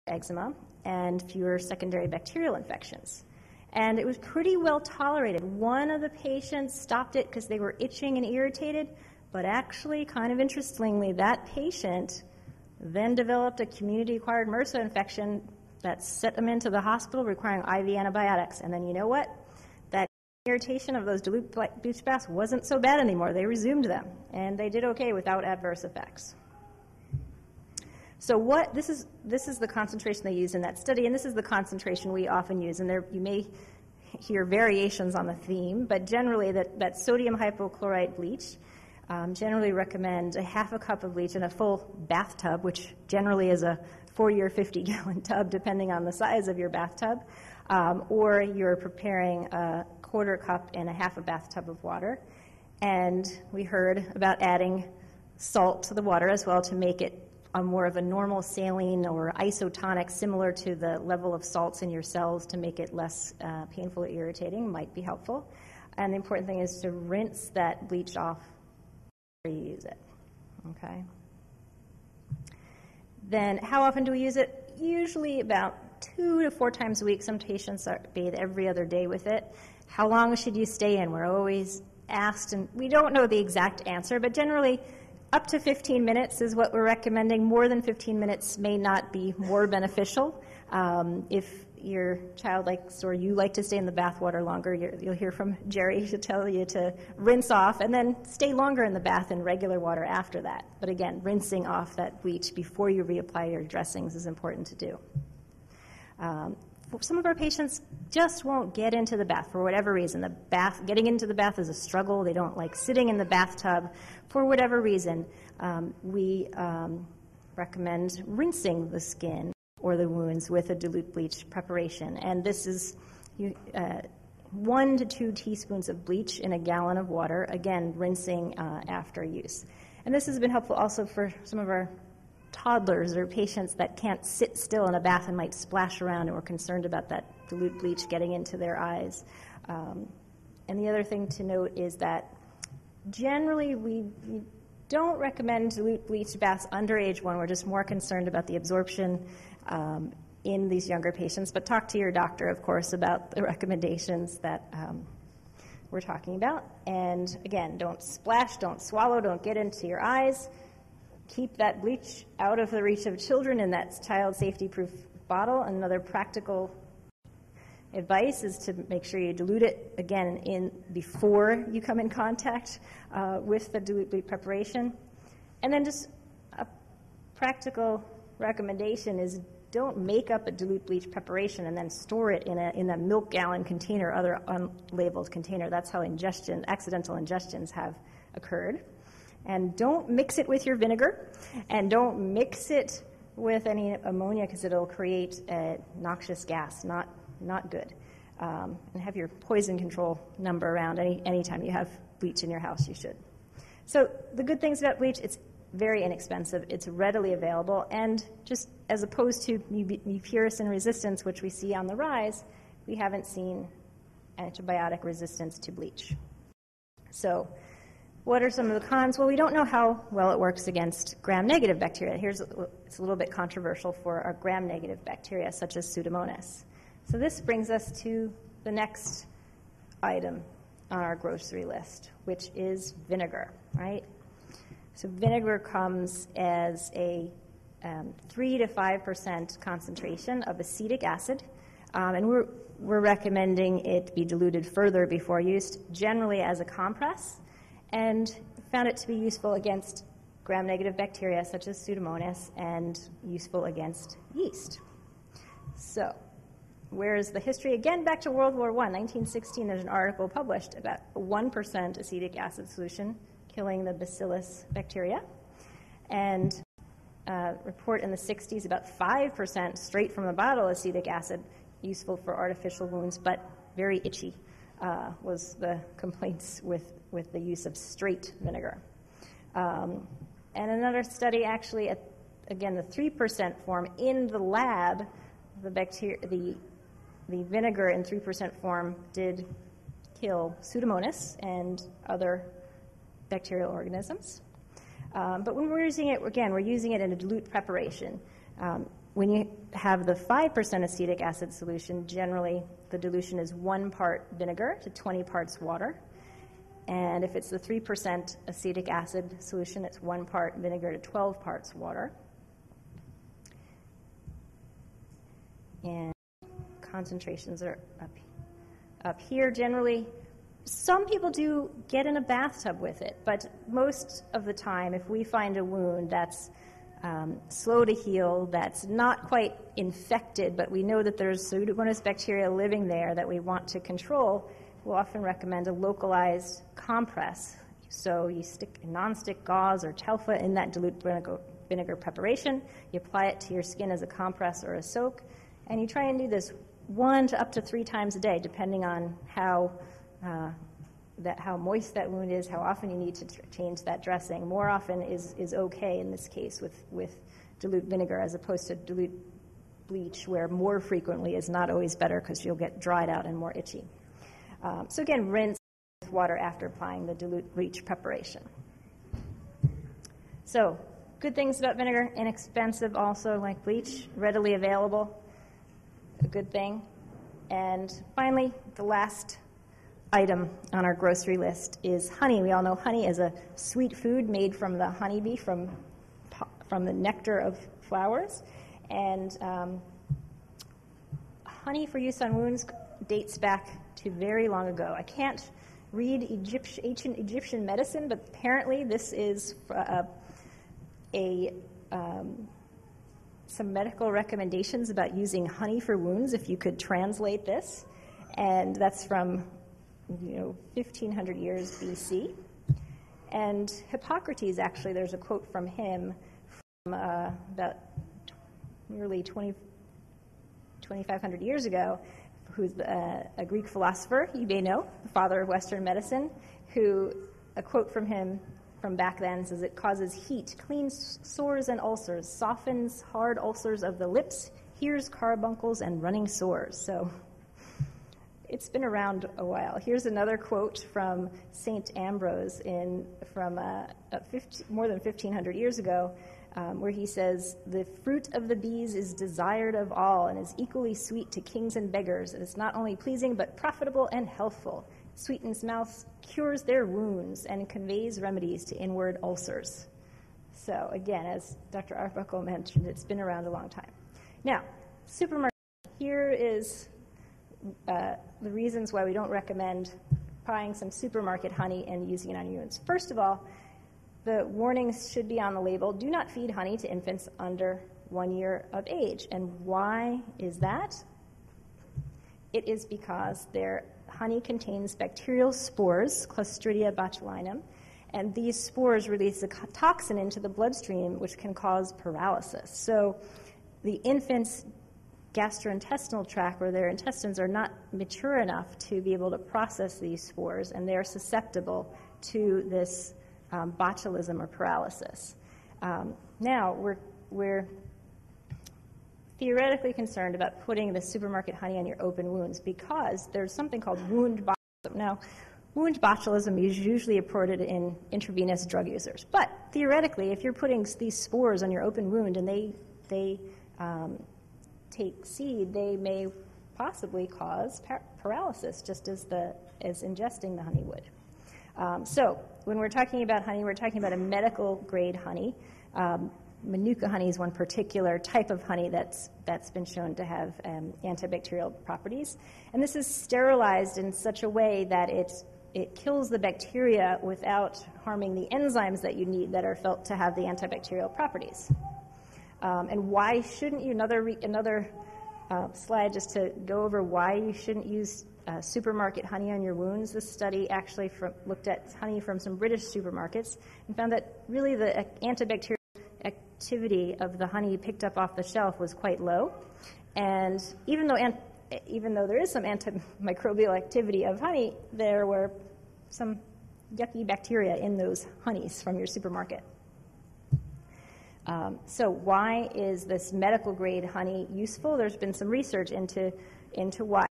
eczema and fewer secondary bacterial infections. And it was pretty well tolerated. One of the patients stopped it because they were itching and irritated, but actually, kind of interestingly, that patient then developed a community-acquired MRSA infection that sent them into the hospital requiring IV antibiotics. And then you know what? That irritation of those dilute bleach baths wasn't so bad anymore. They resumed them, and they did okay without adverse effects. So this is the concentration they used in that study, and this is the concentration we often use. And there you may hear variations on the theme, but generally that sodium hypochlorite bleach generally recommend a half a cup of bleach in a full bathtub, which generally is a 40 or 50-gallon tub, depending on the size of your bathtub, or you're preparing a quarter cup in a half a bathtub of water. And we heard about adding salt to the water as well to make it more of a normal saline or isotonic, similar to the level of salts in your cells, to make it less painful or irritating, might be helpful. And the important thing is to rinse that bleach off before you use it. Okay. Then how often do we use it? Usually about 2 to 4 times a week. Some patients bathe every other day with it. How long should you stay in? We're always asked, and we don't know the exact answer, but generally up to 15 minutes is what we're recommending. More than 15 minutes may not be more beneficial. If your child likes or you like to stay in the bath water longer, you'll hear from Jerry to tell you to rinse off and then stay longer in the bath in regular water after that. But again, rinsing off that bleach before you reapply your dressings is important to do. Some of our patients just won't get into the bath for whatever reason. Getting into the bath is a struggle. They don't like sitting in the bathtub for whatever reason. We recommend rinsing the skin or the wounds with a dilute bleach preparation. And this is 1 to 2 teaspoons of bleach in a gallon of water, again, rinsing after use. And this has been helpful also for some of our toddlers or patients that can't sit still in a bath and might splash around, and we're concerned about that dilute bleach getting into their eyes. And the other thing to note is that generally we don't recommend dilute bleach baths under age 1. We're just more concerned about the absorption in these younger patients. But talk to your doctor, of course, about the recommendations that we're talking about. And again, don't splash, don't swallow, don't get into your eyes. Keep that bleach out of the reach of children in that child safety-proof bottle. Another practical advice is to make sure you dilute it, again, before you come in contact with the dilute bleach preparation. And then just a practical recommendation is don't make up a dilute bleach preparation and then store it in a milk gallon container, other unlabeled container. That's how accidental ingestions have occurred. And don't mix it with your vinegar, and don't mix it with any ammonia because it'll create a noxious gas, not good. And have your poison control number around anytime you have bleach in your house, you should. So the good things about bleach, it's very inexpensive, it's readily available, and just as opposed to mucuricin resistance, which we see on the rise, we haven't seen antibiotic resistance to bleach. So what are some of the cons? Well, we don't know how well it works against gram-negative bacteria. It's a little bit controversial for our gram-negative bacteria, such as Pseudomonas. So this brings us to the next item on our grocery list, which is vinegar, right? So vinegar comes as a 3 to 5% concentration of acetic acid, and we're recommending it be diluted further before use, generally as a compress, and found it to be useful against gram-negative bacteria such as Pseudomonas and useful against yeast. So where is the history? Again, back to World War I, 1916, there's an article published about 1% acetic acid solution killing the bacillus bacteria, and a report in the 60s about 5% straight from the bottle acetic acid, useful for artificial wounds, but very itchy, was the complaints with the use of straight vinegar. And another study actually, again, the 3% form in the lab, the vinegar in 3% form did kill Pseudomonas and other bacterial organisms. But when we're using it, again, we're using it in a dilute preparation. When you have the 5% acetic acid solution, generally the dilution is 1 part vinegar to 20 parts water. And if it's the 3% acetic acid solution, it's 1 part vinegar to 12 parts water. And concentrations are up here generally. Some people do get in a bathtub with it, but most of the time, if we find a wound that's slow to heal, that's not quite infected, but we know that there's Pseudomonas bacteria living there that we want to control, we'll often recommend a localized compress. So you stick a nonstick gauze or telfa in that dilute vinegar preparation, you apply it to your skin as a compress or a soak, and you try and do this 1 to up to 3 times a day, depending on how moist that wound is, how often you need to change that dressing. More often is okay in this case with dilute vinegar as opposed to dilute bleach, where more frequently is not always better because you'll get dried out and more itchy. So again, rinse with water after applying the dilute bleach preparation. So good things about vinegar: inexpensive also, like bleach, readily available, a good thing. And finally, the last item on our grocery list is honey. We all know honey is a sweet food made from the honeybee, from the nectar of flowers. And honey for use on wounds dates back to very long ago. I can't read ancient Egyptian medicine, but apparently this is some medical recommendations about using honey for wounds, if you could translate this. And that's from 1,500 years BC. And Hippocrates, actually, there's a quote from him from about nearly 2,500 years ago, who's a Greek philosopher, you may know, the father of Western medicine, who, a quote from him from back then says, "It causes heat, cleans sores and ulcers, softens hard ulcers of the lips, heals carbuncles and running sores." So it's been around a while. Here's another quote from St. Ambrose from more than 1,500 years ago, where he says, "The fruit of the bees is desired of all and is equally sweet to kings and beggars. It is not only pleasing but profitable and healthful. It sweetens mouths, cures their wounds, and conveys remedies to inward ulcers." So again, as Dr. Arbuckle mentioned, it's been around a long time. Now, supermarket. Here is the reasons why we don't recommend buying some supermarket honey and using it on your wounds. First of all, the warnings should be on the label. Do not feed honey to infants under 1 year of age. And why is that? It is because their honey contains bacterial spores, Clostridia botulinum, and these spores release a toxin into the bloodstream which can cause paralysis. So the infant's gastrointestinal tract, or their intestines, are not mature enough to be able to process these spores, and they're susceptible to this botulism or paralysis. Now, we're theoretically concerned about putting the supermarket honey on your open wounds because there's something called wound botulism. Now, wound botulism is usually reported in intravenous drug users, but theoretically, if you're putting these spores on your open wound and they take seed, they may possibly cause paralysis, just as ingesting the honey would. So when we're talking about honey, we're talking about a medical grade honey. Manuka honey is one particular type of honey that's been shown to have antibacterial properties. And this is sterilized in such a way that it kills the bacteria without harming the enzymes that you need that are felt to have the antibacterial properties. And why shouldn't you, another slide just to go over why you shouldn't use supermarket honey on your wounds. This study actually looked at honey from some British supermarkets and found that really the antibacterial activity of the honey picked up off the shelf was quite low. And even though there is some antimicrobial activity of honey, there were some yucky bacteria in those honeys from your supermarket. So why is this medical grade honey useful? There's been some research into why